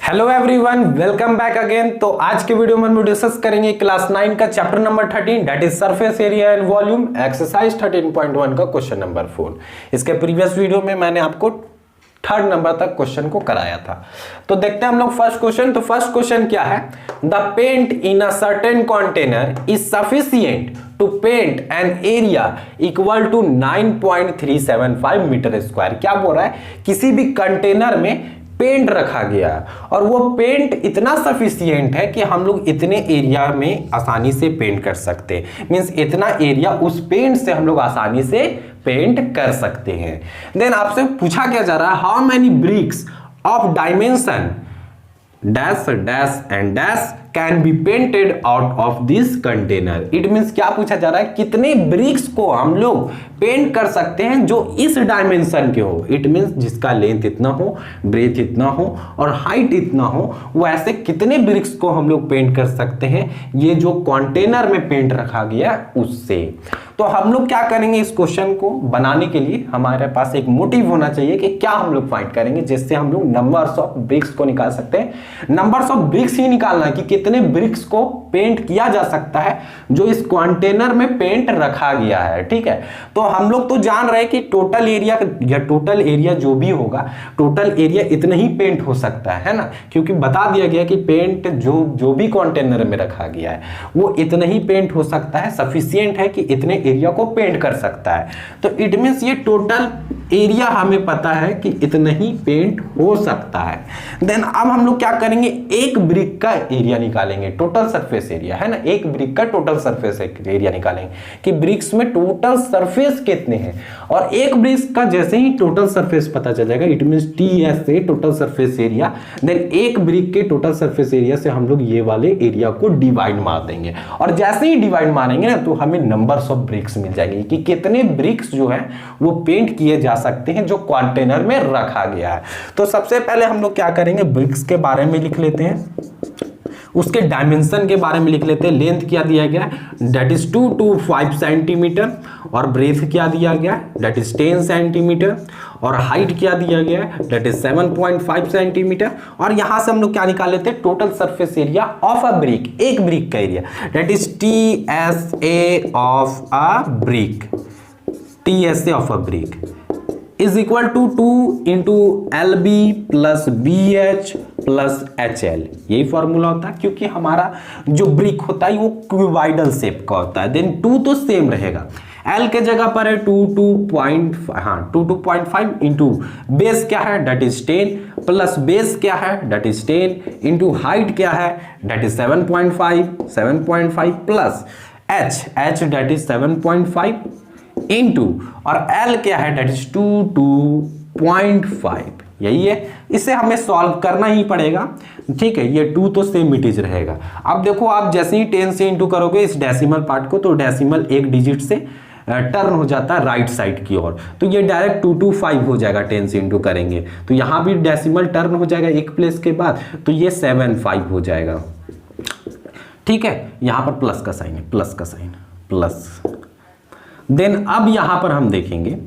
Hello everyone, welcome back again. तो आज के वीडियो में हम डिस्कस करेंगे क्लास 9 का chapter number 13 that is surface area and volume exercise 13.1 का क्वेश्चन नंबर 4। इसके प्रीवियस वीडियो में मैंने आपको थर्ड नंबर तक क्वेश्चन को कराया था। तो देखते हैं हम लोग फर्स्ट क्वेश्चन। तो फर्स्ट क्वेश्चन क्या है? The paint in a certain container is sufficient to paint an area equal to 9.375 metre square. क्या बोल रहा है? किसी भी कंटेनर में पेंट रखा गया और वो पेंट इतना सफिशिएंट है कि हम लोग इतने एरिया में आसानी से पेंट कर सकते हैं। मींस इतना एरिया उस पेंट से हम लोग आसानी से पेंट कर सकते हैं। देन आपसे पूछा क्या जा रहा है, how many bricks of dimension dash dash and dash can be painted out of this container. It means क्या पूछा जा रहा है, कितने ब्रिक्स को हम लोग पेंट कर सकते हैं जो इस डायमेंशन के हो। इट मींस जिसका लेंथ इतना हो, ब्रेथ इतना हो और हाइट इतना हो, वो ऐसे कितने ब्रिक्स को हम लोग पेंट कर सकते हैं ये जो कंटेनर में पेंट रखा गया उससे। तो हम लोग क्या करेंगे, इस क्वेश्चन को बनाने के लिए हमारे पास एक मोटिव होना चाहिए कि क्या हम लोग फाइंड करेंगे जिससे हम लोग नंबर्स ऑफ ब्रिक्स को निकाल सकते हैं। नंबर्स ऑफ ब्रिक्स ही निकालना है कि कितने ब्रिक्स को पेंट किया जा सकता है जो इस कंटेनर में पेंट रखा गया है। ठीक है, तो हम लोग तो जान रहे हैं कि टोटल एरिया जो भी होगा, टोटल एरिया इतना ही पेंट हो सकता है ना, क्योंकि बता दिया गया कि पेंट जो भी कंटेनर में रखा गया है वो इतना ही पेंट हो सकता है, सफिशिएंट है कि इतने एरिया को पेंट कर सकता है। तो इट मींस ये टोटल एरिया हमें पता है कि इतना ही पेंट हो सकता है। देन अब हम लोग क्या करेंगे, एक ब्रिक का एरिया निकालेंगे, टोटल सरफेस एरिया है ना, एक ब्रिक का टोटल सरफेस एरिया निकालेंगे कि ब्रिक्स में टोटल सरफेस कितने हैं। और एक ब्रिक का जैसे ही टोटल सरफेस पता चल जाएगा, इट मींस टीएस से टोटल सरफेस एरिया, देन एक ब्रिक के टोटल सरफेस एरिया से हम लोग ये वाले एरिया को डिवाइड मार देंगे। और जैसे ही डिवाइड मारेंगे ना तो हमें नंबर्स ऑफ ब्रिक्स मिल जाएंगे कि कितने ब्रिक्स जो है वो पेंट किए जा सकते हैं जो कंटेनर में रखा गया है। तो सबसे पहले हम लोग क्या करेंगे, ब्रिक्स के बारे में लिख लेते हैं, उसके डायमेंशन के बारे में लिख लेते हैं। लेंथ क्या दिया गया है, दैट इज 2 to 5 सेंटीमीटर, और ब्रेथ क्या दिया गया है, दैट इज 10 सेंटीमीटर, और हाइट क्या दिया गया है, दैट इज 7.5 सेंटीमीटर। और यहां से हम लोग क्या निकाल लेते हैं, total surface area of a brick, एक ब्रिक का area, that is TSA of a brick, TSA of a brick is equal to 2 into LB plus BH plus HL। यही फॉर्मूला होता है क्योंकि हमारा जो ब्रिक होता है वो क्यूबॉइडल शेप का होता है। देन 2 तो सेम रहेगा, L के जगह पर है 2.5 इंटू बेस क्या है, डेट इज 10 प्लस बेस क्या है, डेट इज 10 इंटू हाइट क्या है, that is 7.5 plus H that is 7.5 into और L क्या है, डेट इज 2.5। यही है, इसे हमें सॉल्व करना ही पड़ेगा। ठीक है, ये 2 तो सेम इट रहेगा। अब देखो, आप जैसे ही 10 से इंटू करोगे इस डेसिमल पार्ट को, तो डेसिमल एक डिजिट से टर्न हो जाता है राइट साइड की ओर, तो ये डायरेक्ट 225 हो जाएगा। 10 से इंटू करेंगे तो यहां भी डेसिमल टर्न हो जाएगा एक प्लेस के बाद, तो ये 75 हो जाएगा। ठीक है, यहां पर प्लस का साइन है, प्लस। देन अब यहां पर हम देखेंगे,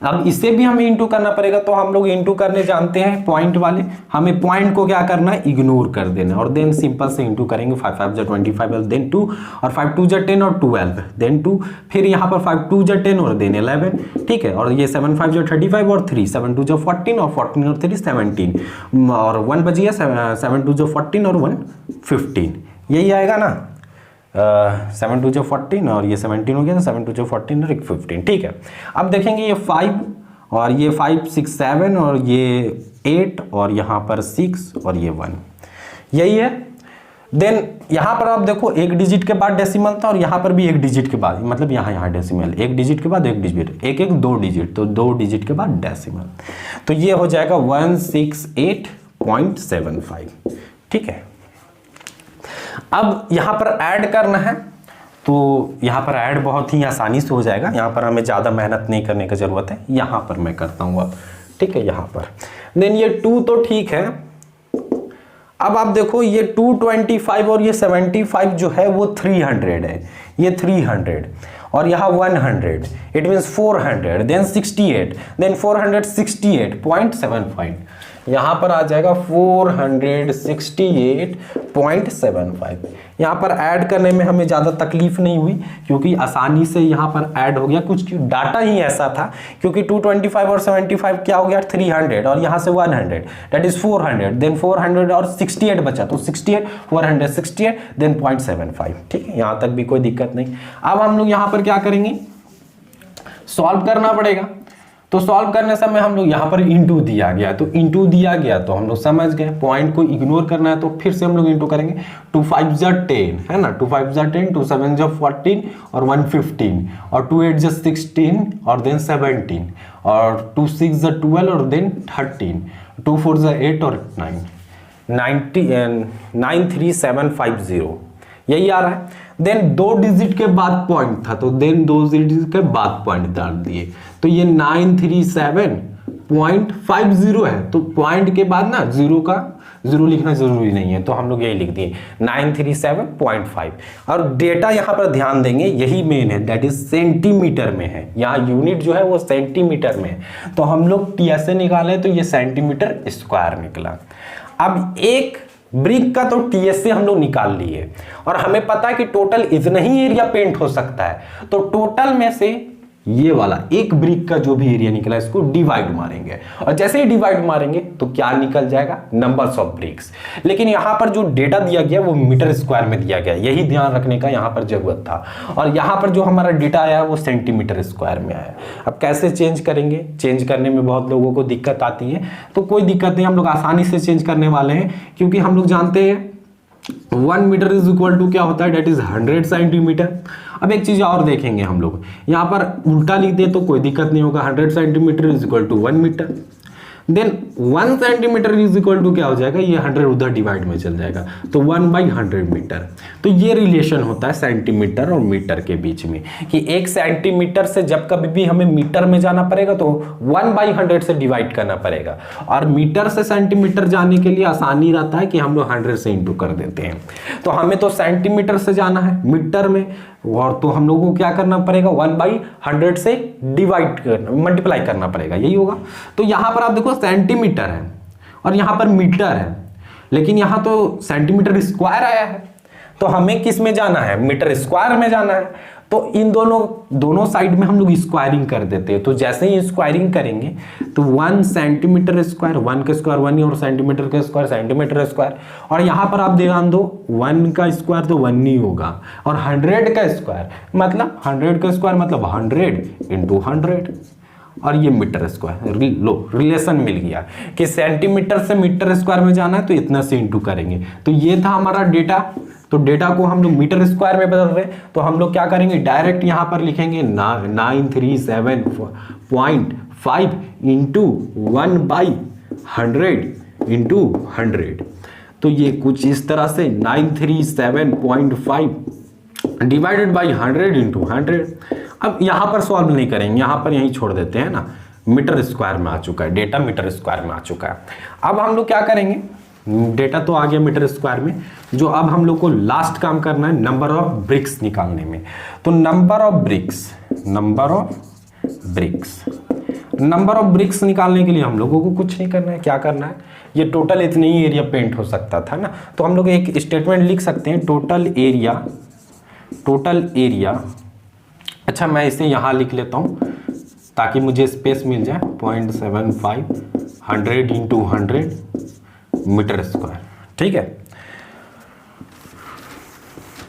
अब इसे भी हमें इंटू करना पड़ेगा, तो हम लोग इंटू करने जानते हैं पॉइंट वाले, हमें पॉइंट को क्या करना है, इग्नोर कर देना, और देन सिंपल से इंटू करेंगे। 5 5 जा 25, देन 2, और 5 2 जा 10 और 12, देन 2, फिर यहाँ पर 5 2 जा 10 और देन 11। ठीक है, और ये 7 5 जा 35 और 3, 7 2 जा 14 और 14 और 3 17, और 1 बचिए, 7 2 जा 14 और 1 15। यही आएगा ना, 7 2 जो 14 और ये 17 हो गया, तो 7 2 जो 14 और 15। ठीक है, अब देखेंगे ये 5 और ये 5 6 7 और ये 8 और यहाँ पर 6 और ये 1, यही है। देन यहाँ पर आप देखो, एक डिजिट के बाद डेसिमल था और यहाँ पर भी एक डिजिट के बाद, मतलब यहाँ डेसिमल, एक डिजिट के बाद एक डिजिट, एक 2 डिजिट, तो 2 डिजिट के बाद डेसिमल, तो ये हो जाएगा 168.75। ठीक है, अब यहां पर ऐड करना है, तो यहां पर ऐड बहुत ही आसानी से हो जाएगा, यहां पर हमें ज्यादा मेहनत नहीं करने की जरूरत है। यहां पर मैं करता हूं अब, ठीक है, यहां पर देन ये 2 तो ठीक है। अब आप देखो, ये 225 और ये 75 जो है वो 300 है, ये 300 और यहाँ 100, इट मीन्स 400, देन 68, देन 468.75। यहाँ पर आ जाएगा 468.75। यहाँ पर ऐड करने में हमें ज़्यादा तकलीफ नहीं हुई क्योंकि आसानी से यहाँ पर ऐड हो गया। कुछ डाटा ही ऐसा था क्योंकि 225 और 75 क्या हो गया 300 और यहाँ से 100 दैट इज 400, देन 400 और 68 बचा तो 68 468 देन 0.75। ठीक है, यहाँ तक भी कोई दिक्कत नहीं। अब हम लोग यहाँ पर क्या करेंगे, सॉल्व करना पड़ेगा। तो सॉल्व करने समय हम लोग यहाँ पर इंटू दिया गया तो इंटू दिया गया तो हम लोग समझ गए, पॉइंट को इग्नोर करना है तो फिर से हम लोग इंटू करेंगे। 2 5 जा 10 है ना, 2 5 जा 10, 2 7 जा 14 और 1 15 और 2 8 जा 16 और देन 17 और 2 6 जा 12 और देन 13, 2 4 जा 8 और 93750 यही आ रहा है। देन 2 डिजिट के बाद पॉइंट था तो देन 2 डिजिट के बाद पॉइंट डाल दिए तो ये 937.50 है। तो पॉइंट के बाद ना जीरो लिखना जरूरी नहीं है तो हम लोग यही लिख दिए 937.5। और डेटा यहाँ पर ध्यान देंगे यही मेन है, दैट इज सेंटीमीटर में है। यहाँ यूनिट जो है वो सेंटीमीटर में है तो हम लोग टीएसए निकाले तो ये सेंटीमीटर स्क्वायर निकला। अब एक ब्रिक का तो टीएसए हम लोग निकाल लिए और हमें पता है कि टोटल इतना ही एरिया पेंट हो सकता है। तो टोटल में से ये वाला एक ब्रिक का जो भी एरिया निकला इसको डिवाइड मारेंगे और जैसे ही डिवाइड मारेंगे तो क्या निकल जाएगा, नंबर्स ऑफ ब्रिक्स। लेकिन यहाँ पर जो डेटा दिया गया वो मीटर स्क्वायर में दिया गया, यही ध्यान रखने का यहाँ पर जरूरत था। और यहाँ पर जो हमारा डेटा आया वो सेंटीमीटर स्क्वायर में आया। अब कैसे चेंज करेंगे, चेंज करने में बहुत लोगों को दिक्कत आती है तो कोई दिक्कत नहीं, हम लोग आसानी से चेंज करने वाले हैं क्योंकि हम लोग जानते हैं 1 मीटर इज इक्वल टू क्या होता है, डेट इज 100 सेंटीमीटर। अब एक चीज और देखेंगे हम लोग, यहाँ पर उल्टा लिख दे तो कोई दिक्कत नहीं होगा, 100 centimetre is equal to 1 metre. Then 1 centimetre is equal to क्या हो जाएगा, ये 100 उधर डिवाइड में चल जाएगा तो 1/100 मीटर। तो ये रिलेशन होता है सेंटीमीटर और मीटर के बीच में कि 1 सेंटीमीटर से जब कभी भी हमें मीटर में जाना पड़ेगा तो 1/100 से डिवाइड करना पड़ेगा और मीटर से सेंटीमीटर जाने के लिए आसानी रहता है कि हम लोग 100 से इंटू कर देते हैं। तो हमें तो सेंटीमीटर से जाना है मीटर में और तो हम लोगों को क्या करना पड़ेगा, 1/100 से डिवाइड करना, मल्टीप्लाई करना पड़ेगा, यही होगा। तो यहां पर आप देखो सेंटीमीटर है और यहां पर मीटर है, लेकिन यहां तो सेंटीमीटर स्क्वायर आया है तो हमें किस में जाना है, मीटर स्क्वायर में जाना है। तो इन दोनों साइड में हम लोग स्क्वायरिंग कर देते हैं। तो जैसे ही स्क्वायरिंग करेंगे तो 1 सेंटीमीटर स्क्वायर, 1 का स्क्वायर 1 ही और सेंटीमीटर का स्क्वायर सेंटीमीटर स्क्वायर। और यहां पर आप ध्यान दो 1 का स्क्वायर तो 1 ही होगा और 100 का स्क्वायर मतलब 100 का स्क्वायर मतलब 100 इंटू 100 और ये मीटर स्क्वायर। लो रिलेशन मिल गया कि सेंटीमीटर से मीटर स्क्वायर में जाना है तो इतना से इंटू करेंगे। तो ये था हमारा डेटा। तो डेटा को हम लोग मीटर स्क्वायर में बदल रहे हैं तो हम लोग क्या करेंगे, डायरेक्ट यहां पर लिखेंगे 937.5 इंटू 1/100 इंटू 100। तो ये कुछ इस तरह से 937.5 डिवाइडेड बाई 100 इंटू 100। अब यहां पर सॉल्व नहीं करेंगे, यहां पर यहीं छोड़ देते हैं ना, मीटर स्क्वायर में आ चुका है, डेटा मीटर स्क्वायर में आ चुका है। अब हम लोग क्या करेंगे, डेटा तो आ गया मीटर स्क्वायर में, जो अब हम लोग को लास्ट काम करना है नंबर ऑफ ब्रिक्स निकालने में। तो नंबर ऑफ ब्रिक्स निकालने के लिए हम लोगों को कुछ नहीं करना है। क्या करना है, ये टोटल इतने ही एरिया पेंट हो सकता था ना, तो हम लोग एक स्टेटमेंट लिख सकते हैं टोटल एरिया। अच्छा मैं इसे यहां लिख लेता हूं ताकि मुझे स्पेस मिल जाए, 0.75 100 इंटू 100 मीटर स्क्वायर। ठीक है,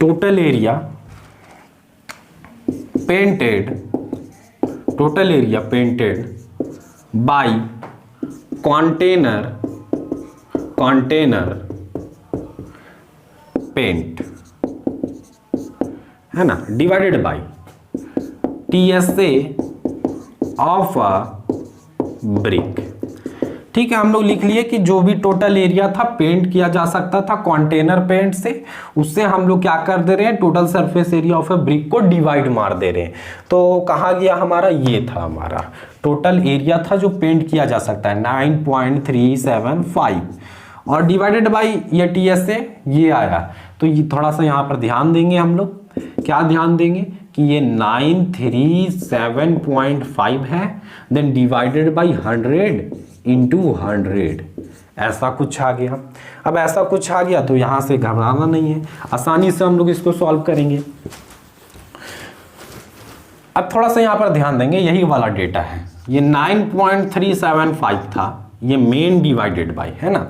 total area painted by container paint है ना, divided by TSA of a brick. ठीक है, हम लोग लिख लिए कि जो भी टोटल एरिया था पेंट किया जा सकता था कंटेनर पेंट से, उससे हम लोग क्या कर दे रहे हैं, total surface area of A brick को डिवाइड मार दे रहे हैं। तो कहाँ गया हमारा, ये था हमारा टोटल एरिया था जो पेंट किया जा सकता है 9.375 और डिवाइडेड बाई ये टीएसए ये आया। तो ये थोड़ा सा यहाँ पर ध्यान देंगे हम लोग, क्या ध्यान देंगे कि ये 937.5 है, देन डिवाइडेड बाई 100 इंटू 100 ऐसा कुछ आ गया। अब ऐसा कुछ आ गया तो यहाँ से घबराना नहीं है, आसानी से हम लोग इसको सॉल्व करेंगे। अब थोड़ा सा यहाँ पर ध्यान देंगे, यही वाला डेटा है, ये 9.375 था, ये मेन डिवाइडेड बाय है ना।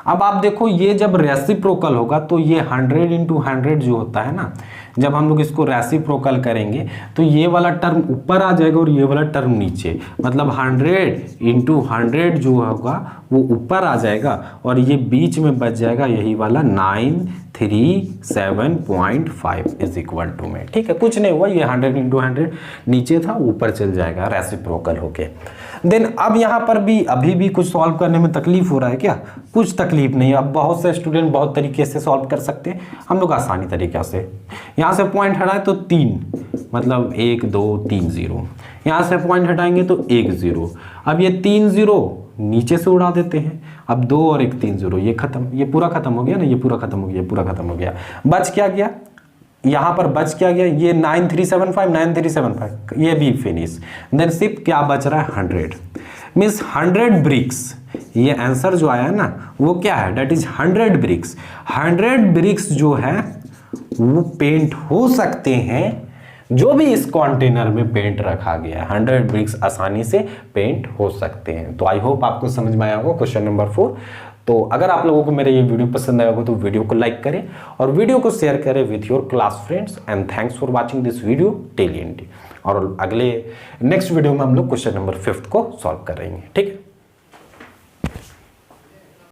अब आप देखो ये जब रेसिप्रोकल होगा तो ये 100 इंटू 100 जो होता है ना, जब हम लोग इसको रेसिप्रोकल करेंगे तो ये वाला टर्म ऊपर आ जाएगा और ये वाला टर्म नीचे, मतलब 100 इंटू 100 जो होगा वो ऊपर आ जाएगा और ये बीच में बच जाएगा यही वाला 937.5 इज इक्वल टू में। ठीक है, कुछ नहीं हुआ, ये 100 इंटू 100 नीचे था, ऊपर चल जाएगा रेसिप्रोकल होके। देन अब यहाँ पर भी अभी भी कुछ सॉल्व करने में तकलीफ हो रहा है क्या? कुछ तकलीफ नहीं है। अब बहुत से स्टूडेंट बहुत तरीके से सॉल्व कर सकते हैं, हम लोग आसानी तरीके से। यहाँ से पॉइंट हटाए तो 3, मतलब 1 2 3 0, यहाँ से पॉइंट हटाएंगे तो 1 0। अब ये 3 0 नीचे से उड़ा देते हैं, अब 2 और 1 3 0, ये खत्म, ये पूरा खत्म हो गया ना, ये पूरा खत्म हो गया, पूरा खत्म हो गया। बच क्या गया यहाँ पर, बच क्या गया, ये 9375 ये भी फिनिश। देन सिर्फ क्या बच रहा है 100, मीन्स 100 ब्रिक्स। ये आंसर जो आया है ना वो क्या है, डेट इज 100 ब्रिक्स। 100 ब्रिक्स जो है वो पेंट हो सकते हैं, जो भी इस कंटेनर में पेंट रखा गया है 100 ब्रिक्स आसानी से पेंट हो सकते हैं। तो आई होप आपको समझ में आया होगा क्वेश्चन नंबर 4। तो अगर आप लोगों को मेरा ये वीडियो पसंद आया होगा तो वीडियो को लाइक करें और वीडियो को शेयर करें with your class friends. And thanks for watching this video till and. और अगले नेक्स्ट वीडियो में हम लोग क्वेश्चन नंबर 5 को सॉल्व करेंगे। ठीक है।